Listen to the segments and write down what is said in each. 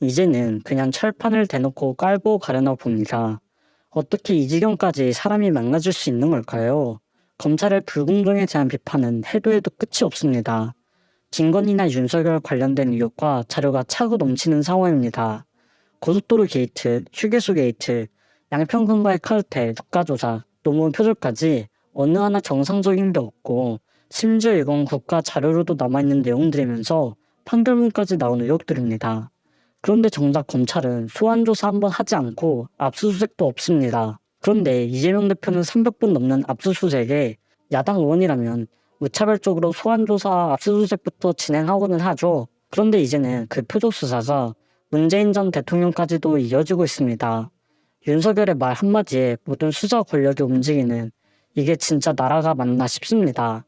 이제는 그냥 철판을 대놓고 깔고 가려나 봅니다. 어떻게 이 지경까지 사람이 망가질 수 있는 걸까요? 검찰의 불공정에 대한 비판은 해도 해도 끝이 없습니다. 김건희나 윤석열 관련된 의혹과 자료가 차고 넘치는 상황입니다. 고속도로 게이트, 휴게소 게이트, 양평군과의 카르텔, 특가조사, 노무원 표절까지 어느 하나 정상적인 게 없고 심지어 이건 국가 자료로도 남아있는 내용들이면서 판결문까지 나온 의혹들입니다. 그런데 정작 검찰은 소환조사 한번 하지 않고 압수수색도 없습니다. 그런데 이재명 대표는 300번 넘는 압수수색에 야당 의원이라면 무차별적으로 소환조사 압수수색부터 진행하고는 하죠. 그런데 이제는 그 표적수사가 문재인 전 대통령까지도 이어지고 있습니다. 윤석열의 말 한마디에 모든 수사 권력이 움직이는 이게 진짜 나라가 맞나 싶습니다.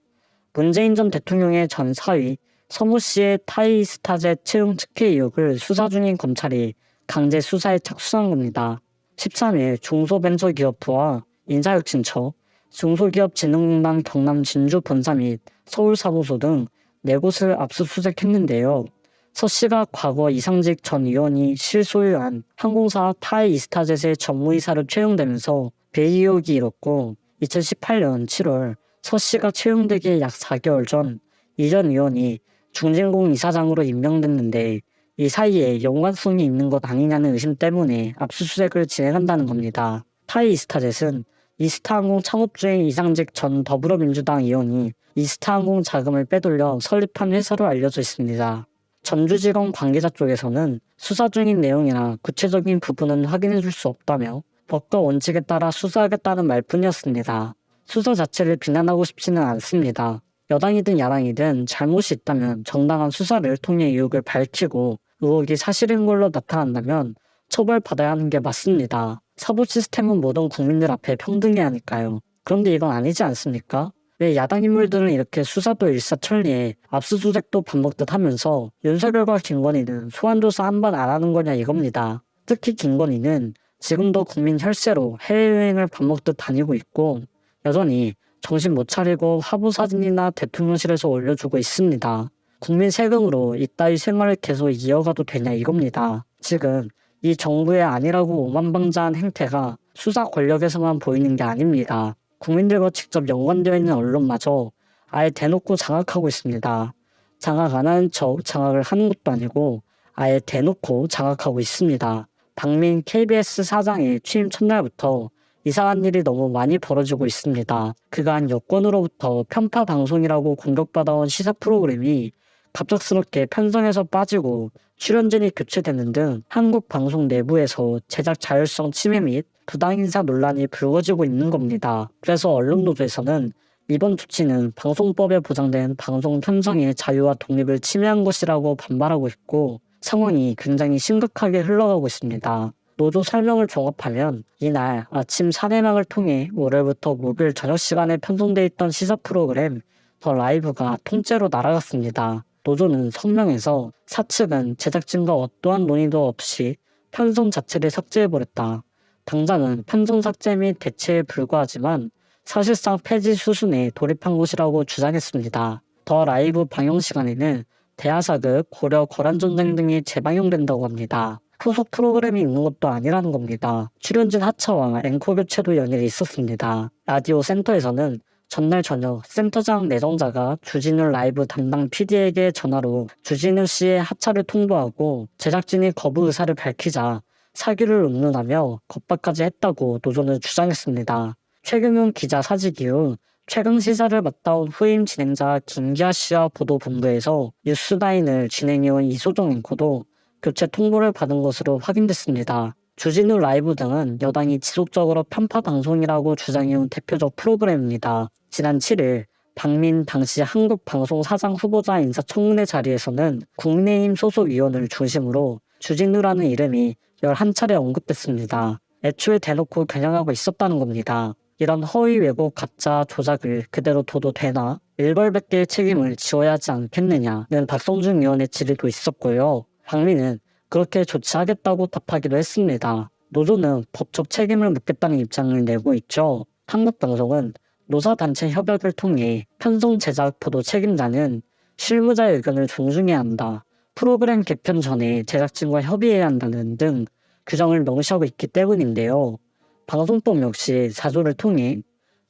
문재인 전 대통령의 전 사위 서모 씨의 타이스타제 채용 특혜 의혹을 수사 중인 검찰이 강제 수사에 착수한 겁니다. 13일 중소벤처기업부와 인사혁신처, 중소기업진흥공단 경남 진주 본사 및 서울사무소 등 4곳을 압수수색했는데요. 서 씨가 과거 이상직 전 의원이 실소유한 항공사 타이이스타젯의 전무이사로 채용되면서 배의 의혹이 일었고 2018년 7월 서 씨가 채용되기 약 4개월 전 이 전 의원이 중진공 이사장으로 임명됐는데 이 사이에 연관성이 있는 것 아니냐는 의심 때문에 압수수색을 진행한다는 겁니다. 타이이스타젯은 이스타항공 창업주인 이상직 전 더불어민주당 의원이 이스타항공 자금을 빼돌려 설립한 설립한 회사로 알려져 있습니다. 전주지검 관계자 쪽에서는 수사 중인 내용이나 구체적인 부분은 확인해 줄 수 없다며 법과 원칙에 따라 수사하겠다는 말뿐이었습니다. 수사 자체를 비난하고 싶지는 않습니다. 여당이든 야당이든 잘못이 있다면 정당한 수사를 통해 의혹을 밝히고 의혹이 사실인 걸로 나타난다면 처벌받아야 하는 게 맞습니다. 사법 시스템은 모든 국민들 앞에 평등해야 하니까요. 그런데 이건 아니지 않습니까? 왜 야당 인물들은 이렇게 수사도 일사천리에 압수수색도 반복듯 하면서 윤석열과 김건희는 소환조사 한 번 안 하는 거냐 이겁니다. 특히 김건희는 지금도 국민 혈세로 해외여행을 밥 먹듯 다니고 있고 여전히 정신 못 차리고 화보 사진이나 대통령실에서 올려주고 있습니다. 국민 세금으로 이따위 생활을 계속 이어가도 되냐 이겁니다. 지금 이 정부의 아니라고 오만방자한 행태가 수사 권력에서만 보이는 게 아닙니다. 국민들과 직접 연관되어 있는 언론마저 아예 대놓고 장악하고 있습니다. 장악 안 하는 척 장악을 하는 것도 아니고 아예 대놓고 장악하고 있습니다. 박민 KBS 사장의 취임 첫날부터 이상한 일이 너무 많이 벌어지고 있습니다. 그간 여권으로부터 편파 방송이라고 공격받아온 시사 프로그램이 갑작스럽게 편성에서 빠지고 출연진이 교체되는 등 한국 방송 내부에서 제작 자율성 침해 및 부당인사 논란이 불거지고 있는 겁니다. 그래서 언론노조에서는 이번 조치는 방송법에 보장된 방송 편성의 자유와 독립을 침해한 것이라고 반발하고 있고 상황이 굉장히 심각하게 흘러가고 있습니다. 노조 설명을 종합하면 이날 아침 사내막을 통해 월요일부터 목요일 저녁 시간에 편성돼 있던 시사 프로그램 더 라이브가 통째로 날아갔습니다. 노조는 성명에서 사측은 제작진과 어떠한 논의도 없이 편성 자체를 삭제해버렸다. 당장은 편성 삭제 및 대체에 불과하지만 사실상 폐지 수순에 돌입한 것이라고 주장했습니다. 더 라이브 방영 시간에는 대하사극, 고려, 거란전쟁 등이 재방영된다고 합니다. 후속 프로그램이 있는 것도 아니라는 겁니다. 출연진 하차와 앵커 교체도 연일이 있었습니다. 라디오 센터에서는 전날 저녁 센터장 내정자가 주진우 라이브 담당 PD에게 전화로 주진우 씨의 하차를 통보하고 제작진이 거부 의사를 밝히자 사규를 운운하며 겁박까지 했다고 노조는 주장했습니다. 최경영 기자 사직 이후 최근 시사를 맡아온 후임 진행자 김기아 씨와 보도본부에서 뉴스나인을 진행해온 이소정 앵커도 교체 통보를 받은 것으로 확인됐습니다. 주진우 라이브 등은 여당이 지속적으로 편파 방송이라고 주장해온 대표적 프로그램입니다. 지난 7일 박민 당시 한국방송사장 후보자 인사청문회 자리에서는 국민의힘 소속 의원을 중심으로 주진우라는 이름이 11차례 언급됐습니다. 애초에 대놓고 겨냥하고 있었다는 겁니다. 이런 허위 왜곡 가짜 조작을 그대로 둬도 되나? 일벌백계의 책임을 지어야 하지 않겠느냐는 박성준 의원의 질의도 있었고요. 박민은 그렇게 조치하겠다고 답하기도 했습니다. 노조는 법적 책임을 묻겠다는 입장을 내고 있죠. 한국방송은 노사단체 협약을 통해 편성 제작 보도 책임자는 실무자의 의견을 존중해야 한다. 프로그램 개편 전에 제작진과 협의해야 한다는 등 규정을 명시하고 있기 때문인데요. 방송법 역시 자조를 통해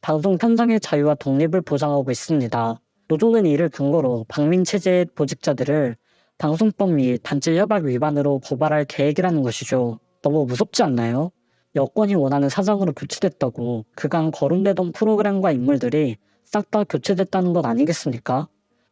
방송 편성의 자유와 독립을 보장하고 있습니다. 노조는 이를 근거로 방민체제 보직자들을 방송법 및 단체협약 위반으로 고발할 계획이라는 것이죠. 너무 무섭지 않나요? 여권이 원하는 사장으로 교체됐다고 그간 거론되던 프로그램과 인물들이 싹 다 교체됐다는 것 아니겠습니까?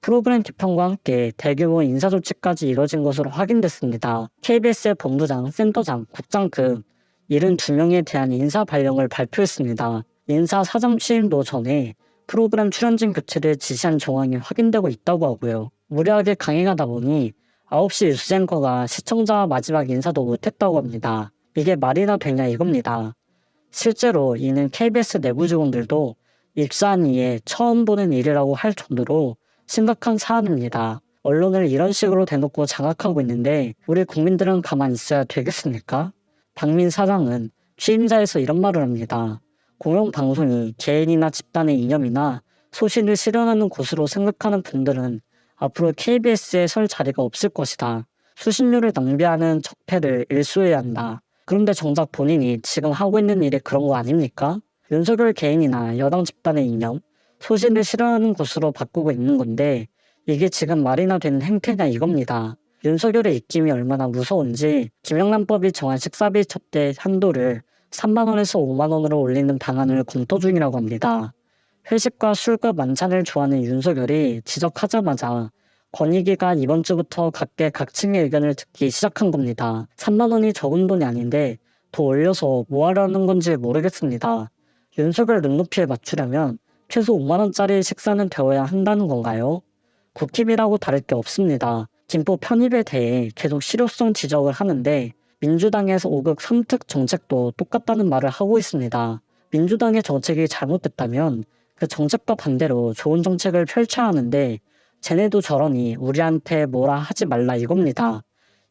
프로그램 개편과 함께 대규모 인사조치까지 이뤄진 것으로 확인됐습니다. KBS의 본부장, 센터장, 국장 등 72명에 대한 인사 발령을 발표했습니다. 인사 사장 취임도 전에 프로그램 출연진 교체를 지시한 정황이 확인되고 있다고 하고요. 무리하게 강행하다 보니 9시 뉴스 앵커가 시청자 마지막 인사도 못했다고 합니다. 이게 말이나 되냐 이겁니다. 실제로 이는 KBS 내부 직원들도 입사한 이에 처음 보는 일이라고 할 정도로 심각한 사안입니다. 언론을 이런 식으로 대놓고 장악하고 있는데 우리 국민들은 가만히 있어야 되겠습니까? 박민 사장은 취임자에서 이런 말을 합니다. 공영방송이 개인이나 집단의 이념이나 소신을 실현하는 곳으로 생각하는 분들은 앞으로 KBS에 설 자리가 없을 것이다. 수신료를 낭비하는 적폐를 일소해야 한다. 그런데 정작 본인이 지금 하고 있는 일이 그런 거 아닙니까? 윤석열 개인이나 여당 집단의 이념, 소신을 실현하는 곳으로 바꾸고 있는 건데 이게 지금 말이나 되는 행태냐 이겁니다. 윤석열의 입김이 얼마나 무서운지 김영란법이 정한 식사비 접대 한도를 3만원에서 5만원으로 올리는 방안을 검토 중이라고 합니다. 회식과 술과 만찬을 좋아하는 윤석열이 지적하자마자 권익위가 이번 주부터 각계 각층의 의견을 듣기 시작한 겁니다. 3만원이 적은 돈이 아닌데 더 올려서 뭐 하려는 건지 모르겠습니다. 윤석열 눈높이에 맞추려면 최소 5만원짜리 식사는 되어야 한다는 건가요? 국힘이라고 다를 게 없습니다. 김포 편입에 대해 계속 실효성 지적을 하는데 민주당에서 5극 3특 정책도 똑같다는 말을 하고 있습니다. 민주당의 정책이 잘못됐다면 그 정책과 반대로 좋은 정책을 펼쳐야 하는데 쟤네도 저러니 우리한테 뭐라 하지 말라 이겁니다.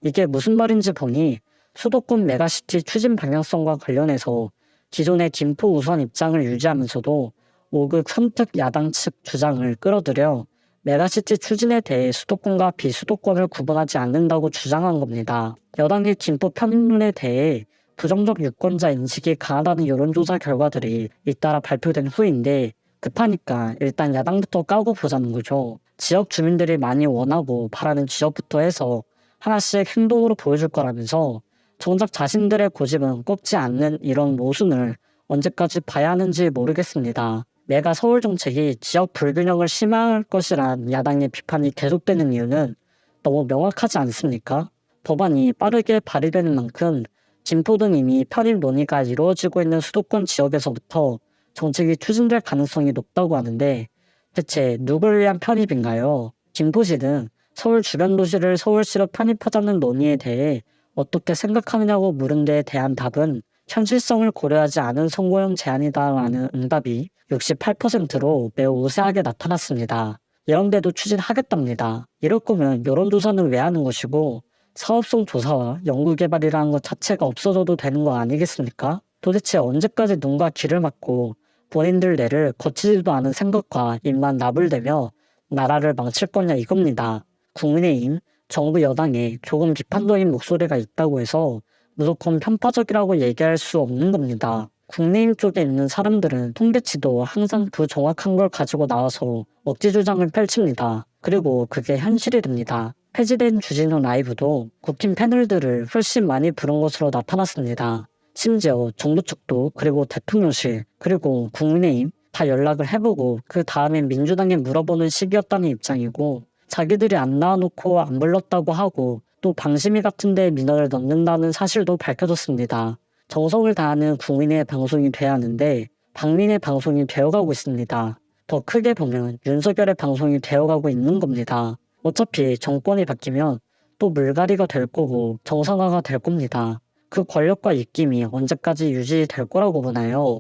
이게 무슨 말인지 보니 수도권 메가시티 추진 방향성과 관련해서 기존의 김포 우선 입장을 유지하면서도 5극 3특 야당 측 주장을 끌어들여 메가시티 추진에 대해 수도권과 비수도권을 구분하지 않는다고 주장한 겁니다. 여당의 김포 편입론에 대해 부정적 유권자 인식이 강하다는 여론조사 결과들이 잇따라 발표된 후인데 급하니까 일단 야당부터 까고 보자는 거죠. 지역 주민들이 많이 원하고 바라는 지역부터 해서 하나씩 행동으로 보여줄 거라면서 정작 자신들의 고집은 꺾지 않는 이런 모순을 언제까지 봐야 하는지 모르겠습니다. 메가 서울 정책이 지역 불균형을 심화할 것이란 야당의 비판이 계속되는 이유는 너무 명확하지 않습니까? 법안이 빠르게 발의되는 만큼 김포 등 이미 편입 논의가 이루어지고 있는 수도권 지역에서부터 정책이 추진될 가능성이 높다고 하는데 대체 누구를 위한 편입인가요? 김포시는 서울 주변 도시를 서울시로 편입하자는 논의에 대해 어떻게 생각하느냐고 물은 데에 대한 답은 현실성을 고려하지 않은 선거용 제안이다라는 응답이 68%로 매우 우세하게 나타났습니다. 이런데도 추진하겠답니다. 이럴 거면 여론조사는 왜 하는 것이고 사업성 조사와 연구개발이라는 것 자체가 없어져도 되는 거 아니겠습니까? 도대체 언제까지 눈과 귀를 막고 본인들 뇌를 거치지도 않은 생각과 입만 나불대며 나라를 망칠 거냐 이겁니다. 국민의힘, 정부 여당에 조금 비판적인 목소리가 있다고 해서 무조건 편파적이라고 얘기할 수 없는 겁니다. 국민의힘 쪽에 있는 사람들은 통계치도 항상 부정확한 걸 가지고 나와서 억지 주장을 펼칩니다. 그리고 그게 현실이 됩니다. 폐지된 주진우 라이브도 국힘 패널들을 훨씬 많이 부른 것으로 나타났습니다. 심지어 정부 측도 그리고 대통령실 그리고 국민의힘 다 연락을 해보고 그 다음에 민주당에 물어보는 시기였다는 입장이고 자기들이 안 나와놓고 안 불렀다고 하고 또 방심위 같은 데 민원을 넣는다는 사실도 밝혀졌습니다. 정성을 다하는 국민의 방송이 돼야 하는데 박민의 방송이 되어가고 있습니다. 더 크게 보면 윤석열의 방송이 되어가고 있는 겁니다. 어차피 정권이 바뀌면 또 물갈이가 될 거고 정상화가 될 겁니다. 그 권력과 입김이 언제까지 유지될 거라고 보나요?